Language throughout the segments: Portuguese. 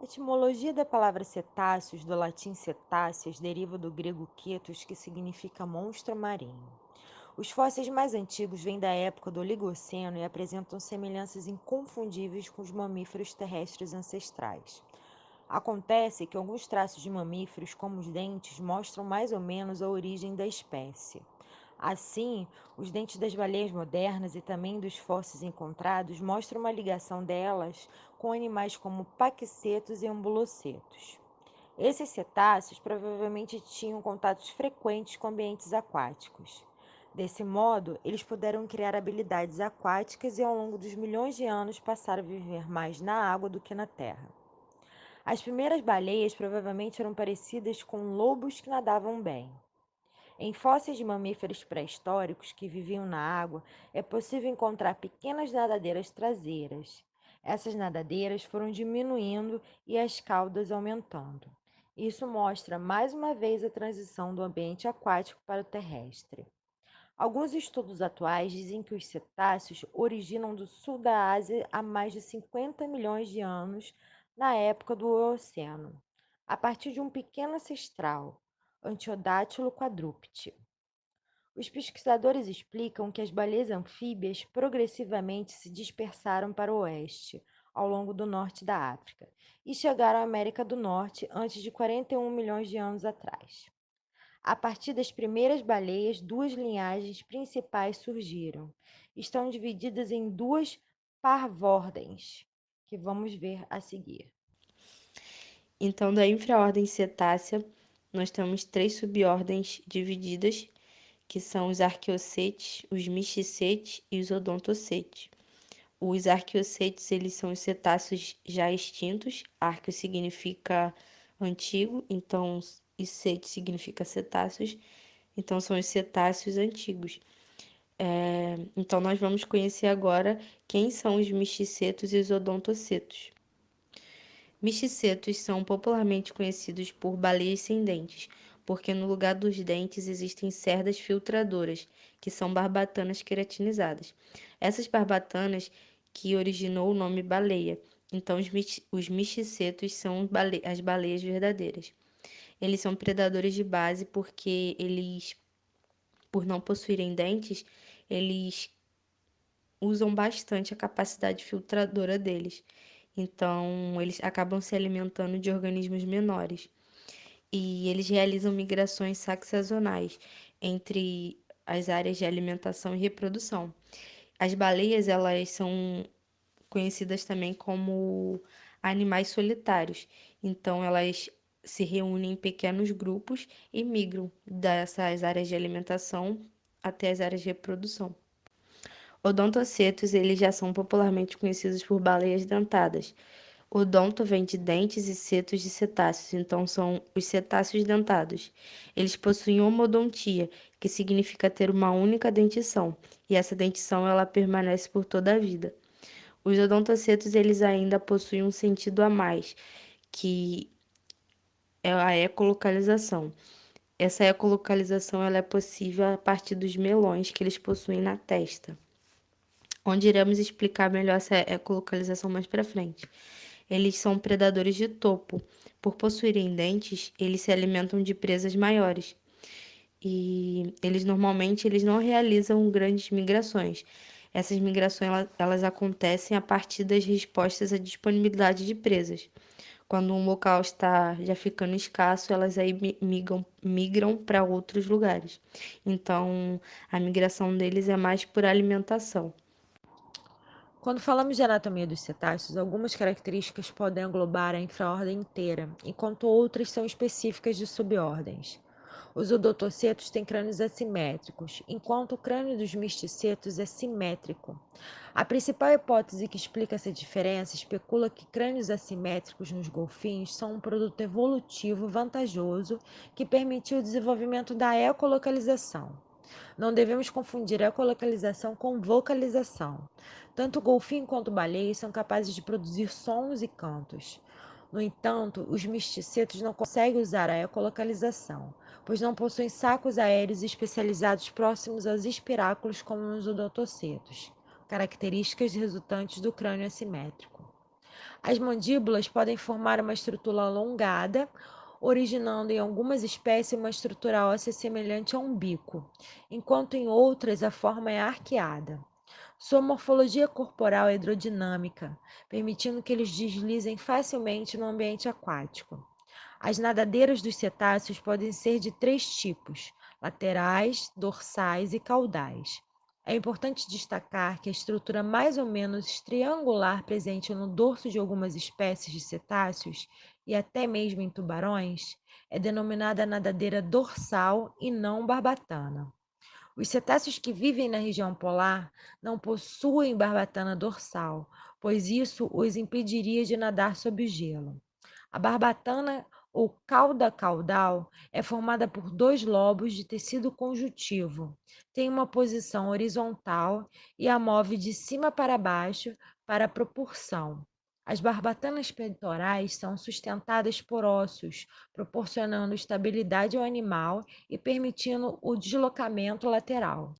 A etimologia da palavra cetáceos, do latim cetáceas, deriva do grego quetos, que significa monstro marinho. Os fósseis mais antigos vêm da época do Oligoceno e apresentam semelhanças inconfundíveis com os mamíferos terrestres ancestrais. Acontece que alguns traços de mamíferos, como os dentes, mostram mais ou menos a origem da espécie. Assim, os dentes das baleias modernas e também dos fósseis encontrados mostram uma ligação delas com animais como paquicetos e ambulocetos. Esses cetáceos provavelmente tinham contatos frequentes com ambientes aquáticos. Desse modo, eles puderam criar habilidades aquáticas e, ao longo dos milhões de anos, passaram a viver mais na água do que na terra. As primeiras baleias provavelmente eram parecidas com lobos que nadavam bem. Em fósseis de mamíferos pré-históricos que viviam na água, é possível encontrar pequenas nadadeiras traseiras. Essas nadadeiras foram diminuindo e as caudas aumentando. Isso mostra mais uma vez a transição do ambiente aquático para o terrestre. Alguns estudos atuais dizem que os cetáceos originam do sul da Ásia há mais de 50 milhões de anos, na época do Eoceno, a partir de um pequeno ancestral, Antiodátilo quadrúpede. Os pesquisadores explicam que as baleias anfíbias progressivamente se dispersaram para o oeste, ao longo do norte da África, e chegaram à América do Norte antes de 41 milhões de anos atrás. A partir das primeiras baleias, duas linhagens principais surgiram. Estão divididas em duas parvordens, que vamos ver a seguir. Então, da infraordem cetácea, nós temos três subordens divididas, que são os arqueocetes, os misticetes e os odontocetes. Os arqueocetes, eles são os cetáceos já extintos. Arqueo significa antigo, então e cete significa cetáceos. Então, são os cetáceos antigos. Então, nós vamos conhecer agora quem são os misticetos e os odontocetos. Misticetos são popularmente conhecidos por baleias sem dentes, porque no lugar dos dentes existem cerdas filtradoras, que são barbatanas queratinizadas. Essas barbatanas que originou o nome baleia. Então, os misticetos são as baleias verdadeiras. Eles são predadores de base porque eles, por não possuírem dentes, eles usam bastante a capacidade filtradora deles. Então, eles acabam se alimentando de organismos menores. E eles realizam migrações saxazonais entre as áreas de alimentação e reprodução. As baleias, elas são conhecidas também como animais solitários. Então, elas se reúnem em pequenos grupos e migram dessas áreas de alimentação até as áreas de reprodução. Odontocetos, eles já são popularmente conhecidos por baleias dentadas. Odonto vem de dentes e cetos de cetáceos, então são os cetáceos dentados. Eles possuem homodontia, que significa ter uma única dentição, e essa dentição ela permanece por toda a vida. Os odontocetos, eles ainda possuem um sentido a mais, que é a ecolocalização. Essa ecolocalização ela é possível a partir dos melões que eles possuem na testa, onde iremos explicar melhor essa ecolocalização mais para frente. Eles são predadores de topo. Por possuírem dentes, eles se alimentam de presas maiores. E eles normalmente eles não realizam grandes migrações. Essas migrações elas acontecem a partir das respostas à disponibilidade de presas. Quando um local está já ficando escasso, elas aí migram para outros lugares. Então, a migração deles é mais por alimentação. Quando falamos de anatomia dos cetáceos, algumas características podem englobar a infraordem inteira, enquanto outras são específicas de subordens. Os odontocetos têm crânios assimétricos, enquanto o crânio dos misticetos é simétrico. A principal hipótese que explica essa diferença especula que crânios assimétricos nos golfinhos são um produto evolutivo vantajoso que permitiu o desenvolvimento da ecolocalização. Não devemos confundir ecolocalização com vocalização. Tanto o golfinho quanto o baleia são capazes de produzir sons e cantos. No entanto, os misticetos não conseguem usar a ecolocalização, pois não possuem sacos aéreos especializados próximos aos espiráculos como nos odontocetos, características resultantes do crânio assimétrico. As mandíbulas podem formar uma estrutura alongada, originando em algumas espécies uma estrutura óssea semelhante a um bico, enquanto em outras a forma é arqueada. Sua morfologia corporal é hidrodinâmica, permitindo que eles deslizem facilmente no ambiente aquático. As nadadeiras dos cetáceos podem ser de três tipos: laterais, dorsais e caudais. É importante destacar que a estrutura mais ou menos triangular presente no dorso de algumas espécies de cetáceos e até mesmo em tubarões é denominada nadadeira dorsal e não barbatana. Os cetáceos que vivem na região polar não possuem barbatana dorsal, pois isso os impediria de nadar sob o gelo. A barbatana ou cauda caudal é formada por dois lobos de tecido conjuntivo. Tem uma posição horizontal e a move de cima para baixo para a propulsão. As barbatanas peitorais são sustentadas por ossos, proporcionando estabilidade ao animal e permitindo o deslocamento lateral.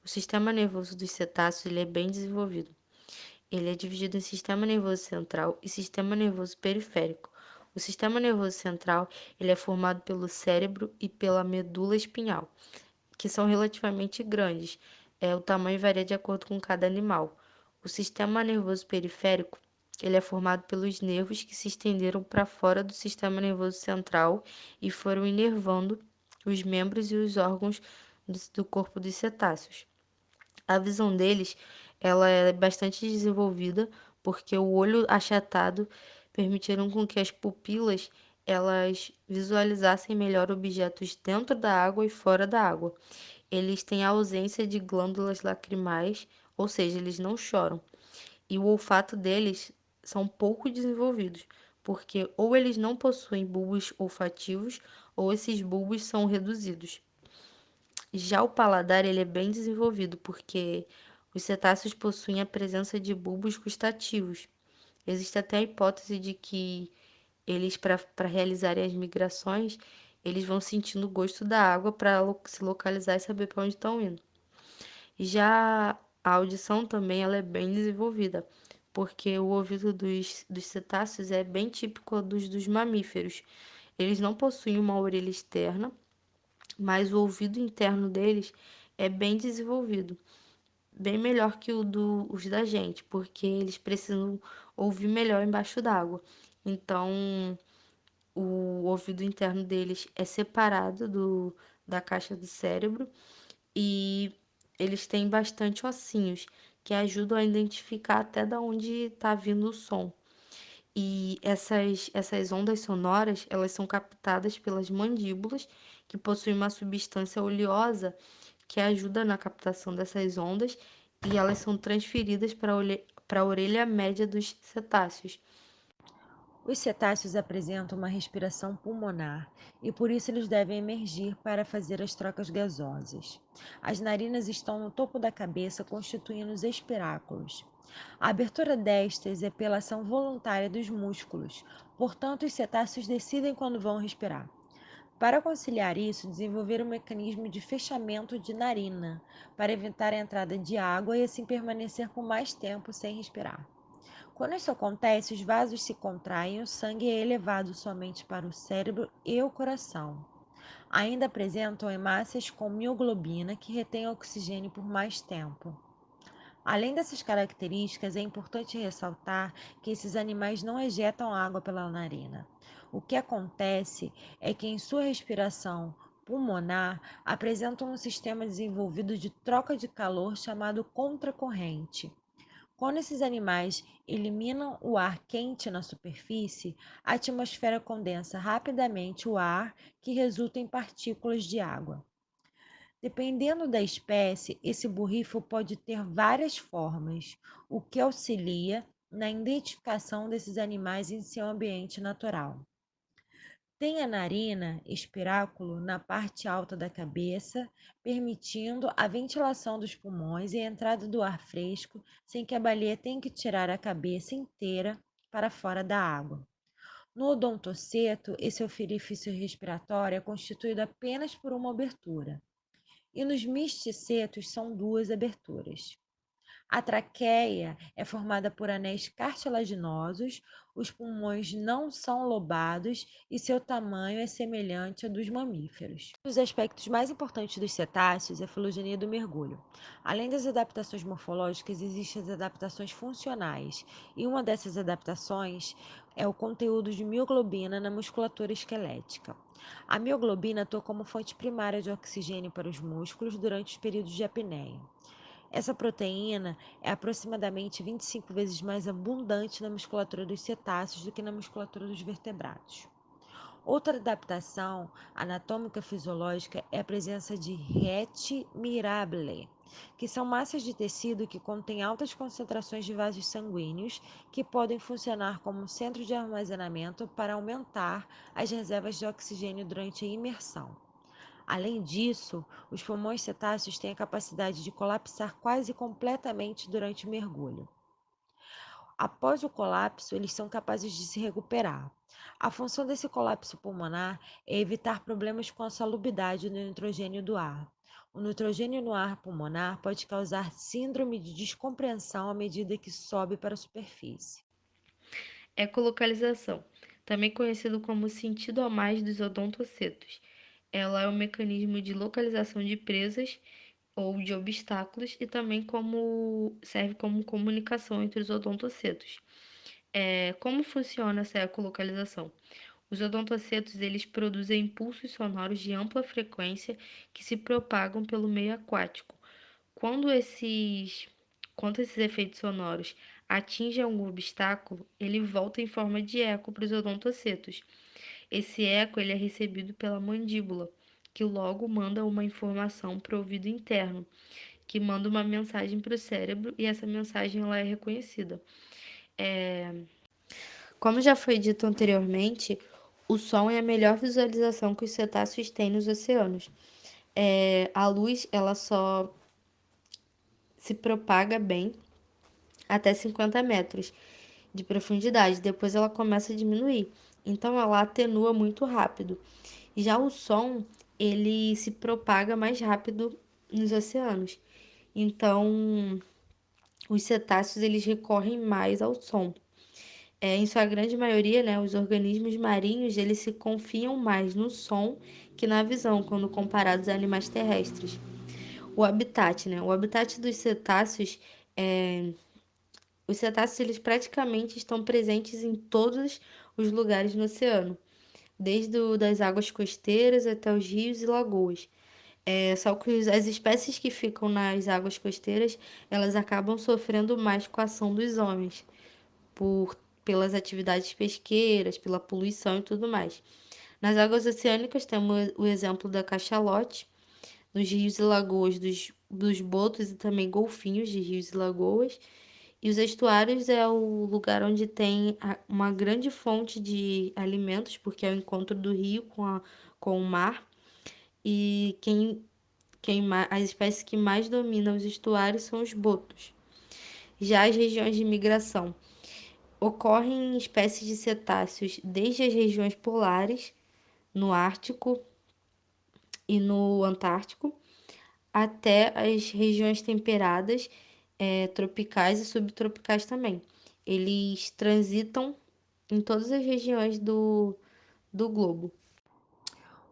O sistema nervoso dos cetáceos ele é bem desenvolvido. Ele é dividido em sistema nervoso central e sistema nervoso periférico. O sistema nervoso central ele é formado pelo cérebro e pela medula espinhal, que são relativamente grandes. O tamanho varia de acordo com cada animal. O sistema nervoso periférico ele é formado pelos nervos que se estenderam para fora do sistema nervoso central e foram inervando os membros e os órgãos do corpo dos cetáceos. A visão deles, ela é bastante desenvolvida, porque o olho achatado permitiram com que as pupilas elas visualizassem melhor objetos dentro da água e fora da água. Eles têm a ausência de glândulas lacrimais, ou seja, eles não choram. E o olfato deles são pouco desenvolvidos, porque ou eles não possuem bulbos olfativos, ou esses bulbos são reduzidos. Já o paladar ele é bem desenvolvido, porque os cetáceos possuem a presença de bulbos gustativos. Existe até a hipótese de que eles, para realizarem as migrações, eles vão sentindo o gosto da água para se localizar e saber para onde estão indo. Já a audição também ela é bem desenvolvida, porque o ouvido dos cetáceos é bem típico dos mamíferos. Eles não possuem uma orelha externa, mas o ouvido interno deles é bem desenvolvido, bem melhor que os da gente, porque eles precisam ouvir melhor embaixo d'água. Então, o ouvido interno deles é separado da caixa do cérebro e eles têm bastante ossinhos que ajudam a identificar até da onde está vindo o som. E essas ondas sonoras, elas são captadas pelas mandíbulas, que possuem uma substância oleosa que ajuda na captação dessas ondas e elas são transferidas para a orelha média dos cetáceos. Os cetáceos apresentam uma respiração pulmonar e por isso eles devem emergir para fazer as trocas gasosas. As narinas estão no topo da cabeça, constituindo os espiráculos. A abertura destas é pela ação voluntária dos músculos, portanto, os cetáceos decidem quando vão respirar. Para conciliar isso, desenvolveram um mecanismo de fechamento de narina para evitar a entrada de água e assim permanecer por mais tempo sem respirar. Quando isso acontece, os vasos se contraem e o sangue é elevado somente para o cérebro e o coração. Ainda apresentam hemácias com mioglobina que retém oxigênio por mais tempo. Além dessas características, é importante ressaltar que esses animais não ejetam água pela narina. O que acontece é que em sua respiração pulmonar apresentam um sistema desenvolvido de troca de calor chamado contracorrente. Quando esses animais eliminam o ar quente na superfície, a atmosfera condensa rapidamente o ar, que resulta em partículas de água. Dependendo da espécie, esse borrifo pode ter várias formas, o que auxilia na identificação desses animais em seu ambiente natural. Tem a narina, espiráculo, na parte alta da cabeça, permitindo a ventilação dos pulmões e a entrada do ar fresco, sem que a baleia tenha que tirar a cabeça inteira para fora da água. No odontoceto, esse orifício respiratório é constituído apenas por uma abertura, e nos misticetos são duas aberturas. A traqueia é formada por anéis cartilaginosos, os pulmões não são lobados e seu tamanho é semelhante ao dos mamíferos. Um dos aspectos mais importantes dos cetáceos é a filogenia do mergulho. Além das adaptações morfológicas, existem as adaptações funcionais, e uma dessas adaptações é o conteúdo de mioglobina na musculatura esquelética. A mioglobina atua como fonte primária de oxigênio para os músculos durante os períodos de apneia. Essa proteína é aproximadamente 25 vezes mais abundante na musculatura dos cetáceos do que na musculatura dos vertebrados. Outra adaptação anatômica fisiológica é a presença de rete mirabile, que são massas de tecido que contêm altas concentrações de vasos sanguíneos que podem funcionar como centro de armazenamento para aumentar as reservas de oxigênio durante a imersão. Além disso, os pulmões cetáceos têm a capacidade de colapsar quase completamente durante o mergulho. Após o colapso, eles são capazes de se recuperar. A função desse colapso pulmonar é evitar problemas com a salubridade do nitrogênio do ar. O nitrogênio no ar pulmonar pode causar síndrome de descompressão à medida que sobe para a superfície. Ecolocalização, também conhecido como sentido a mais dos odontocetos. Ela é um mecanismo de localização de presas ou de obstáculos e também serve como comunicação entre os odontocetos. Como funciona essa ecolocalização? Os odontocetos, eles produzem impulsos sonoros de ampla frequência que se propagam pelo meio aquático. Quando esses, quando esses efeitos sonoros atingem algum obstáculo, ele volta em forma de eco para os odontocetos. Esse eco ele é recebido pela mandíbula, que logo manda uma informação para o ouvido interno, que manda uma mensagem para o cérebro e essa mensagem ela é reconhecida. Como já foi dito anteriormente, o som é a melhor visualização que os cetáceos têm nos oceanos. A luz ela só se propaga bem até 50 metros de profundidade, depois ela começa a diminuir. Então ela atenua muito rápido. Já o som, ele se propaga mais rápido nos oceanos. Então, os cetáceos eles recorrem mais ao som. Em sua grande maioria, né, os organismos marinhos eles se confiam mais no som que na visão, quando comparados a animais terrestres. O habitat, né? O habitat dos cetáceos, é... os cetáceos eles praticamente estão presentes em todos os lugares no oceano, das águas costeiras até os rios e lagoas. Só que as espécies que ficam nas águas costeiras, elas acabam sofrendo mais com a ação dos homens, por, pelas atividades pesqueiras, pela poluição e tudo mais. Nas águas oceânicas temos o exemplo da cachalote, nos rios e lagoas dos botos e também golfinhos de rios e lagoas. E os estuários é o lugar onde tem uma grande fonte de alimentos, porque é o encontro do rio com o mar. E as espécies que mais dominam os estuários são os botos. Já as regiões de migração ocorrem em espécies de cetáceos desde as regiões polares, no Ártico e no Antártico, até as regiões temperadas, tropicais e subtropicais também. Eles transitam em todas as regiões do globo.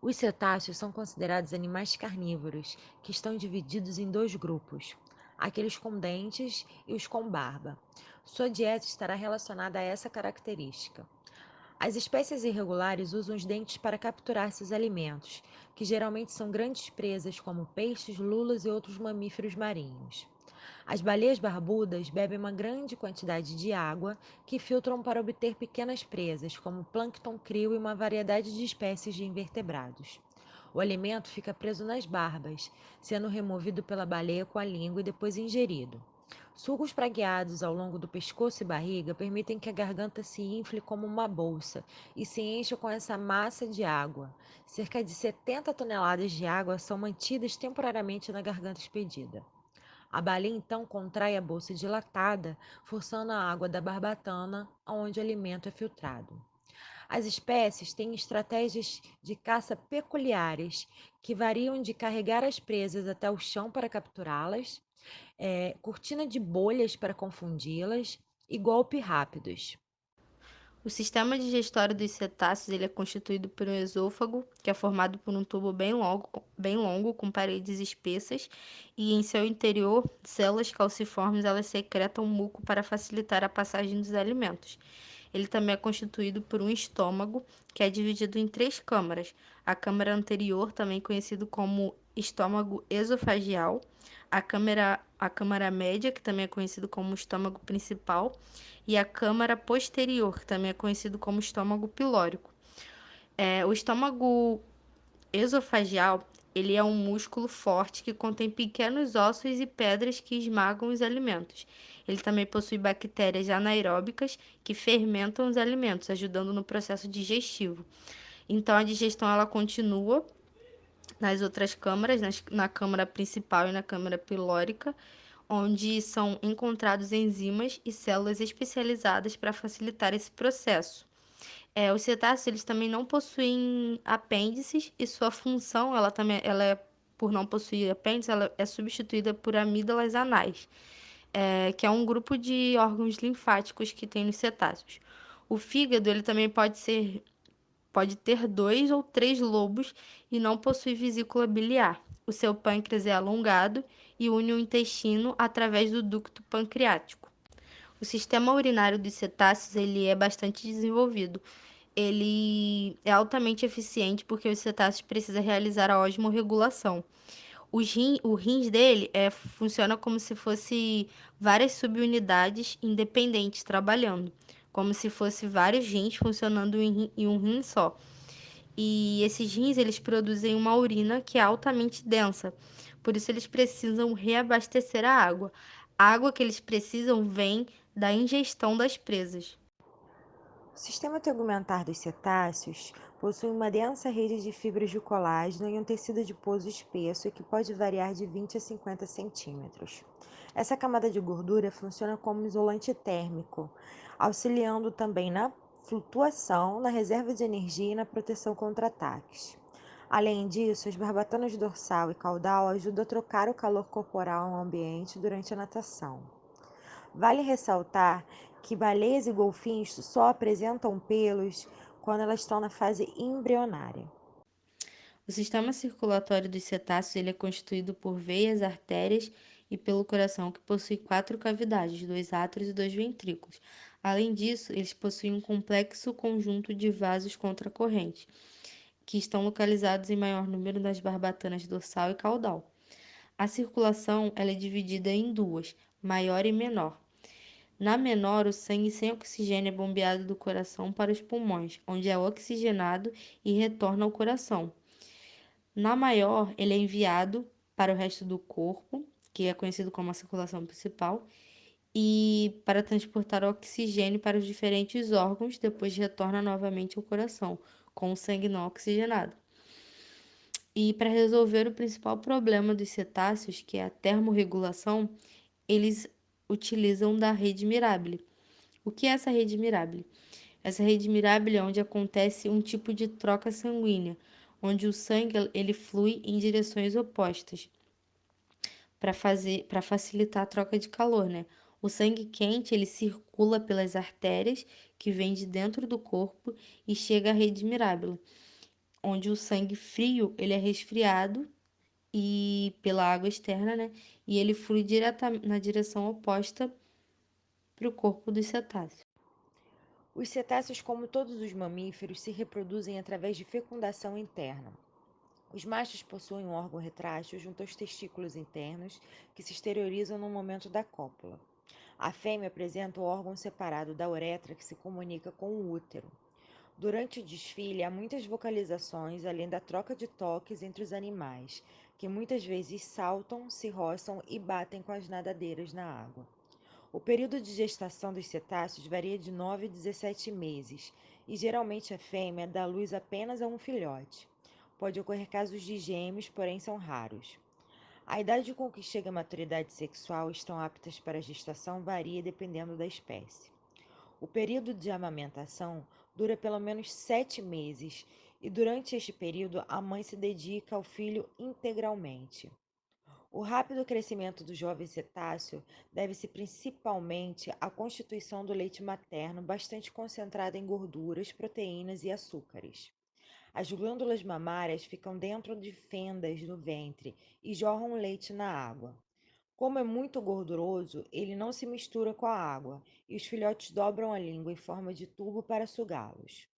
Os cetáceos são considerados animais carnívoros, que estão divididos em dois grupos, aqueles com dentes e os com barba. Sua dieta estará relacionada a essa característica. As espécies irregulares usam os dentes para capturar seus alimentos, que geralmente são grandes presas como peixes, lulas e outros mamíferos marinhos. As baleias barbudas bebem uma grande quantidade de água que filtram para obter pequenas presas, como plâncton crio e uma variedade de espécies de invertebrados. O alimento fica preso nas barbas, sendo removido pela baleia com a língua e depois ingerido. Sugos pragueados ao longo do pescoço e barriga permitem que a garganta se infle como uma bolsa e se encha com essa massa de água. Cerca de 70 toneladas de água são mantidas temporariamente na garganta expedida. A baleia então contrai a bolsa dilatada, forçando a água da barbatana, onde o alimento é filtrado. As espécies têm estratégias de caça peculiares, que variam de carregar as presas até o chão para capturá-las, cortina de bolhas para confundi-las e golpe rápidos. O sistema digestório dos cetáceos ele é constituído por um esôfago, que é formado por um tubo bem longo com paredes espessas, e em seu interior, células calciformes elas secretam muco para facilitar a passagem dos alimentos. Ele também é constituído por um estômago, que é dividido em três câmaras. A câmara anterior, também conhecido como estômago esofagial, a câmara média, que também é conhecido como estômago principal, e a câmara posterior, que também é conhecido como estômago pilórico. O estômago esofagial, ele é um músculo forte que contém pequenos ossos e pedras que esmagam os alimentos. Ele também possui bactérias anaeróbicas que fermentam os alimentos, ajudando no processo digestivo. Então, a digestão ela continua nas outras câmaras, na câmara principal e na câmara pilórica, onde são encontrados enzimas e células especializadas para facilitar esse processo. Os cetáceos eles também não possuem apêndices e sua função ela é, por não possuir apêndices, ela é substituída por amígdalas anais, que é um grupo de órgãos linfáticos que tem nos cetáceos. O fígado ele também pode ter dois ou três lobos e não possui vesícula biliar. O seu pâncreas é alongado e une o intestino através do ducto pancreático. O sistema urinário dos cetáceos ele é bastante desenvolvido. Ele é altamente eficiente porque os cetáceos precisam realizar a osmorregulação. O rins dele funciona como se fosse várias subunidades independentes trabalhando, como se fosse vários rins funcionando em um rim só. E esses rins, eles produzem uma urina que é altamente densa. Por isso eles precisam reabastecer a água. A água que eles precisam vem da ingestão das presas. O sistema tegumentar dos cetáceos possui uma densa rede de fibras de colágeno e um tecido adiposo espesso que pode variar de 20 a 50 centímetros. Essa camada de gordura funciona como isolante térmico, auxiliando também na flutuação, na reserva de energia e na proteção contra ataques. Além disso, as barbatanas dorsal e caudal ajudam a trocar o calor corporal ao ambiente durante a natação. Vale ressaltar que baleias e golfinhos só apresentam pelos quando elas estão na fase embrionária. O sistema circulatório dos cetáceos ele é constituído por veias, artérias e pelo coração, que possui quatro cavidades, dois átrios e dois ventrículos. Além disso, eles possuem um complexo conjunto de vasos contracorrentes, que estão localizados em maior número nas barbatanas dorsal e caudal. A circulação ela é dividida em duas, maior e menor. Na menor, o sangue sem oxigênio é bombeado do coração para os pulmões, onde é oxigenado e retorna ao coração. Na maior, ele é enviado para o resto do corpo, que é conhecido como a circulação principal, e para transportar o oxigênio para os diferentes órgãos, depois retorna novamente ao coração, com o sangue não oxigenado. E para resolver o principal problema dos cetáceos, que é a termorregulação, eles utilizam da rede Mirabile. O que é essa rede Mirabile? Essa rede Mirabile é onde acontece um tipo de troca sanguínea, onde o sangue ele flui em direções opostas para facilitar a troca de calor, né? O sangue quente ele circula pelas artérias que vêm de dentro do corpo e chega à rede Mirabile, onde o sangue frio ele é resfriado e pela água externa, né? E ele flui na direção oposta para o corpo dos cetáceos. Os cetáceos, como todos os mamíferos, se reproduzem através de fecundação interna. Os machos possuem um órgão retrátil junto aos testículos internos, que se exteriorizam no momento da cópula. A fêmea apresenta o órgão separado da uretra que se comunica com o útero. Durante o desfile, há muitas vocalizações, além da troca de toques entre os animais, que muitas vezes saltam, se roçam e batem com as nadadeiras na água. O período de gestação dos cetáceos varia de 9 a 17 meses, e geralmente a fêmea dá luz apenas a um filhote. Pode ocorrer casos de gêmeos, porém são raros. A idade com que chega a maturidade sexual e estão aptas para a gestação varia dependendo da espécie. O período de amamentação dura pelo menos 7 meses, e durante este período a mãe se dedica ao filho integralmente. O rápido crescimento do jovem cetáceo deve-se principalmente à constituição do leite materno, bastante concentrado em gorduras, proteínas e açúcares. As glândulas mamárias ficam dentro de fendas no ventre e jorram leite na água. Como é muito gorduroso, ele não se mistura com a água e os filhotes dobram a língua em forma de tubo para sugá-los.